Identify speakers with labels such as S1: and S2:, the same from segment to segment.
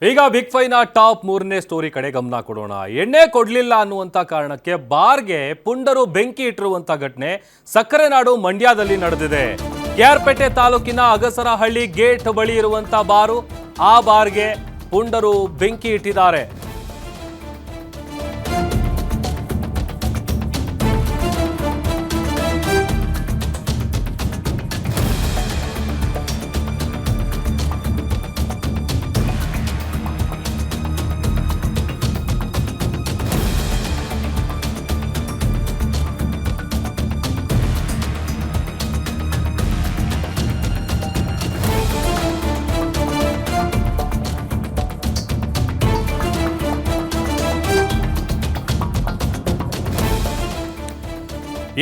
S1: ಈಗ big fine top 3ನೇ story ಕಡೆ ಗಮನ ಕೊಡೋಣ. ಎಣ್ಣೆ ಕೊಡ್ಲಿಲ್ಲ ಅನ್ನುವಂತ ಕಾರಣಕ್ಕೆ ಬಾರ್ಗೆ ಪುಂಡರು ಬೆಂಕಿ ಇಟ್ಟಿರುವಂತ ಘಟನೆ ಸಕ್ಕರೆನಾಡು ಮಂಡ್ಯದಲ್ಲಿ ನಡೆದಿದೆ. ಕೆಆರ್ಪೇಟೆ ತಾಲೂಕಿನ ಅಗಸರಹಳ್ಳಿ ಗೇಟ್ ಬಳಿ ಇರುವಂತ ಬಾರು, ಆ ಬಾರ್ಗೆ ಪುಂಡರು ಬೆಂಕಿ ಇಟ್ಟಿದ್ದಾರೆ.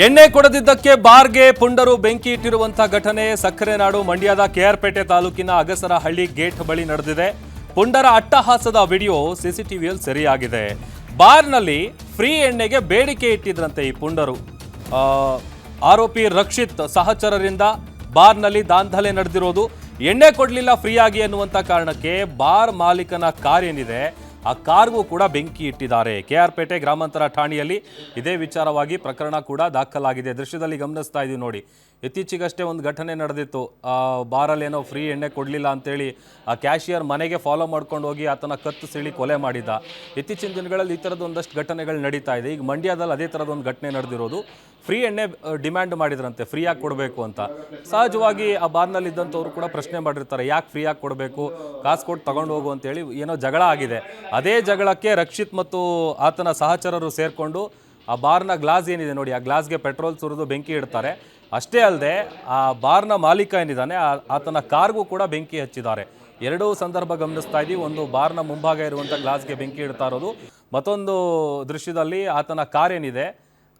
S1: ಎಣ್ಣೆ ಕೊಡದಿದ್ದಕ್ಕೆ ಬಾರ್ಗೆ ಪುಂಡರು ಬೆಂಕಿ ಇಟ್ಟಿರುವಂತಹ ಘಟನೆ ಸಕ್ಕರೆನಾಡು ಮಂಡ್ಯದ ಕೆಆರ್ಪೇಟೆ ತಾಲೂಕಿನ ಅಗಸರಹಳ್ಳಿ ಗೇಟ್ ಬಳಿ ನಡೆದಿದೆ. ಪುಂಡರ ಅಟ್ಟಹಾಸದ ವಿಡಿಯೋ ಸಿಸಿಟಿವಿಯಲ್ಲಿ ಸೆರೆಯಾಗಿದೆ. ಬಾರ್ನಲ್ಲಿ ಫ್ರೀ ಎಣ್ಣೆಗೆ ಬೇಡಿಕೆ ಇಟ್ಟಿದ್ರಂತೆ ಈ ಪುಂಡರು. ಆರೋಪಿ ರಕ್ಷಿತ್ ಸಹಚರರಿಂದ ಬಾರ್ನಲ್ಲಿ ದಾಂಧಲೆ ನಡೆದಿರೋದು. ಎಣ್ಣೆ ಕೊಡಲಿಲ್ಲ ಫ್ರೀಯಾಗಿ ಅನ್ನುವಂಥ ಕಾರಣಕ್ಕೆ ಬಾರ್ ಮಾಲೀಕನ ಕಾರ್ ಏನಿದೆ ಆ ಕಾರ್ಗೂ ಕೂಡ ಬೆಂಕಿ ಇಟ್ಟಿದ್ದಾರೆ. ಕೆಆರ್ಪೇಟೆ ಗ್ರಾಮಾಂತರ ಠಾಣೆಯಲ್ಲಿ ಇದೇ ವಿಚಾರವಾಗಿ ಪ್ರಕರಣ ಕೂಡ ದಾಖಲಾಗಿದೆ. ದೃಶ್ಯದಲ್ಲಿ ಗಮನಿಸ್ತಾ ಇದೀವಿ ನೋಡಿ. ಇತ್ತೀಚೆಗಷ್ಟೇ ಒಂದು ಘಟನೆ ನಡೆದಿತ್ತು. ಬಾರಲ್ಲಿ ಏನೋ ಫ್ರೀ ಎಣ್ಣೆ ಕೊಡಲಿಲ್ಲ ಅಂತೇಳಿ ಆ ಕ್ಯಾಶಿಯರ್ ಮನೆಗೆ ಫಾಲೋ ಮಾಡ್ಕೊಂಡು ಹೋಗಿ ಆತನ ಕತ್ತು ಸಿಳಿ ಕೊಲೆ ಮಾಡಿದ್ದ. ಇತ್ತೀಚಿನ ದಿನಗಳಲ್ಲಿ ಈ ಥರದ ಒಂದಷ್ಟು ಘಟನೆಗಳು ನಡೀತಾ ಇದೆ. ಈಗ ಮಂಡ್ಯದಲ್ಲಿ ಅದೇ ಥರದ ಘಟನೆ ನಡೆದಿರೋದು. ಫ್ರೀ ಎಣ್ಣೆ ಡಿಮ್ಯಾಂಡ್ ಮಾಡಿದ್ರಂತೆ, ಫ್ರೀಯಾಗಿ ಕೊಡಬೇಕು ಅಂತ. ಸಹಜವಾಗಿ ಆ ಬಾರ್ನಲ್ಲಿ ಇದ್ದಂಥವ್ರು ಕೂಡ ಪ್ರಶ್ನೆ ಮಾಡಿರ್ತಾರೆ, ಯಾಕೆ ಫ್ರೀಯಾಗಿ ಕೊಡಬೇಕು, ಕಾಸು ಕೊಟ್ಟು ತಗೊಂಡು ಹೋಗು ಅಂತೇಳಿ ಏನೋ ಜಗಳ ಆಗಿದೆ. ಅದೇ ಜಗಳಕ್ಕೆ ರಕ್ಷಿತ್ ಮತ್ತು ಆತನ ಸಹಚರರು ಸೇರಿಕೊಂಡು ಆ ಬಾರ್ನ ಗ್ಲಾಸ್ ಏನಿದೆ ನೋಡಿ, ಆ ಗ್ಲಾಸ್ಗೆ ಪೆಟ್ರೋಲ್ ಸುರಿದು ಬೆಂಕಿ ಇಡ್ತಾರೆ. ಅಷ್ಟೇ ಅಲ್ಲದೆ ಆ ಬಾರ್ನ ಮಾಲೀಕ ಏನಿದ್ದಾನೆ ಆತನ ಕಾರ್ಗೂ ಕೂಡ ಬೆಂಕಿ ಹಚ್ಚಿದ್ದಾರೆ. ಎರಡೂ ಸಂದರ್ಭ ಗಮನಿಸ್ತಾ ಇದ್ದೀವಿ. ಒಂದು ಬಾರ್ನ ಮುಂಭಾಗ ಇರುವಂಥ ಗ್ಲಾಸ್ಗೆ ಬೆಂಕಿ ಇಡ್ತಾ ಇರೋದು, ಮತ್ತೊಂದು ದೃಶ್ಯದಲ್ಲಿ ಆತನ ಕಾರ್ ಏನಿದೆ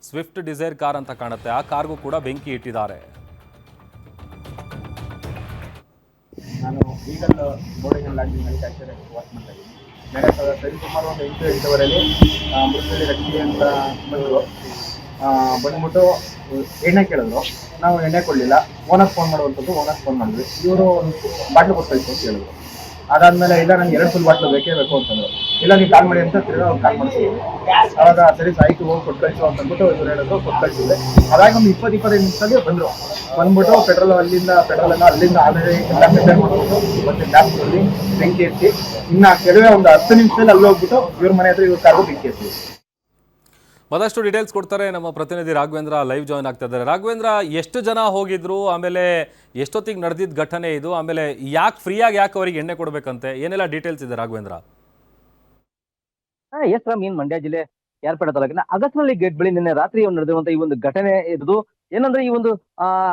S1: ಸ್ವಿಫ್ಟ್ ಡಿಸೈರ್ ಕಾರ್ ಅಂತ ಕಾಣುತ್ತೆ, ಆ ಕಾರ್ಗೂ ಕೂಡ ಬೆಂಕಿ ಇಟ್ಟಿದ್ದಾರೆ.
S2: ನಾನು eagle boarding landing manufacturing work ಮಾಡ್ತಾ ಇದ್ದೀನಿ. ಸರಿ ಸುಮಾರು ಒಂದು 8-8:30 ಮೃತದಲ್ಲಿ ರಕ್ಷಿ ಅಂತ ಬಂದ್ಬಿಟ್ಟು ಎಣ್ಣೆ ಕೇಳಿದ್ರು. ನಾವು ಎಣ್ಣೆ ಕೊಡಲಿಲ್ಲ. ಓನರ್ ಫೋನ್ ಮಾಡುವಂಥದ್ದು, ಓನರ್ ಫೋನ್ ಮಾಡಿದ್ವಿ. ಇವರು ಒಂದು ಬಾಟ್ಲು ಕೊಡ್ತಾಯಿತ್ತು ಅಂತ ಹೇಳಿದ್ರು. ಅದಾದಮೇಲೆ ಇಲ್ಲ ನನಗೆ 2 ಫುಲ್ ಬಾಟ್ಲು ಬೇಕೇ ಬೇಕು ಅಂತಂದರು. ಇಲ್ಲ ನೀವು ಕಾಲ್ ಮಾಡಿ ಅಂತ ತಿರ್ಗಾ ಅವ್ರು ಕಾಲ್ ಮಾಡಿಸಿದ್ರು. ಆವಾಗ ಸರಿ ಸಾಯ್ತು ಹೋಗಿ ಕೊಟ್ಟು ಕಳಿಸು ಅಂತಂದ್ಬಿಟ್ಟು ಇವ್ರು ಹೇಳಿದ್ರು, ಕೊಟ್ಟು ಕಳಿಸಿದ್ರೆ. ಅದಾಗ ಒಂದು 20-25 ನಿಮಿಷದಲ್ಲಿ ಬಂದ್ಬಿಟ್ಟು ಪೆಟ್ರೋಲ್ ಅಲ್ಲಿಂದ ಆಲ್ರೆಡಿ ಎಲ್ಲ ಮೆಂಟೈನ್ ಮಾಡ್ಬಿಟ್ಟು ಮತ್ತೆ ಲ್ಯಾಬ್ಸಲ್ಲಿ ಬೆಂಕಿ ಎತ್ತಿ ಇನ್ನು ಕೆಲವೇ ಒಂದು 10 ನಿಮಿಷದಲ್ಲಿ ಅಲ್ಲಿ ಹೋಗ್ಬಿಟ್ಟು ಇವ್ರ ಮನೆ ಹತ್ರ ಇವ್ರ ಕಾರ್ಗೂ ಬೆಂಕಿ ಎತ್ತಿ.
S1: ಮತ್ತಷ್ಟು ಡೀಟೇಲ್ಸ್ ಕೊಡ್ತಾರೆ ನಮ್ಮ ಪ್ರತಿನಿಧಿ ರಾಘವೇಂದ್ರ. ಲೈವ್ ಜಾಯ್ನ್ ಆಗ್ತಾ ಇದ್ದಾರೆ. ರಾಘವೇಂದ್ರ, ಎಷ್ಟು ಜನ ಹೋಗಿದ್ರು, ಆಮೇಲೆ ಎಷ್ಟೊತ್ತಿಗೆ ನಡೆದಿದ್ದ ಘಟನೆ ಇದು, ಆಮೇಲೆ ಯಾಕೆ ಅವರಿಗೆ ಎಣ್ಣೆ ಕೊಡಬೇಕಂತೆ, ಏನೆಲ್ಲ ಡೀಟೇಲ್ಸ್ ಇದೆ ರಾಘವೇಂದ್ರ?
S3: ಎಸ್ ರಾಮ್, ಮಂಡ್ಯ ಜಿಲ್ಲೆ ಕೆಆರ್ಪೇಟೆ ತಾಲೂಕಿನ ಅಗಸರಹಳ್ಳಿ ಗೇಟ್ ಬಳಿ ನಿನ್ನೆ ರಾತ್ರಿ ನಡೆದಿರುವಂತಹ ಈ ಒಂದು ಘಟನೆ ಇದ್ದು ಏನಂದ್ರೆ, ಈ ಒಂದು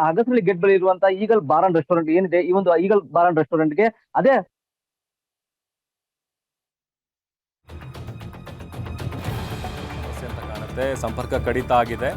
S3: ಅಗಸರಹಳ್ಳಿ ಗೇಟ್ ಬಳಿ ಇರುವಂತಹ ಈಗಲ್ ಬಾರ್ ಅಂಡ್ ರೆಸ್ಟೋರೆಂಟ್ ಏನಿದೆ, ಈ ಒಂದು ಈಗಲ್ ಬಾರ್ ಅಂಡ್ ರೆಸ್ಟೋರೆಂಟ್ಗೆ ಅದೇ
S1: ಸಂಪರ್ಕ ಕಡಿತ ಆಗಿದೆ.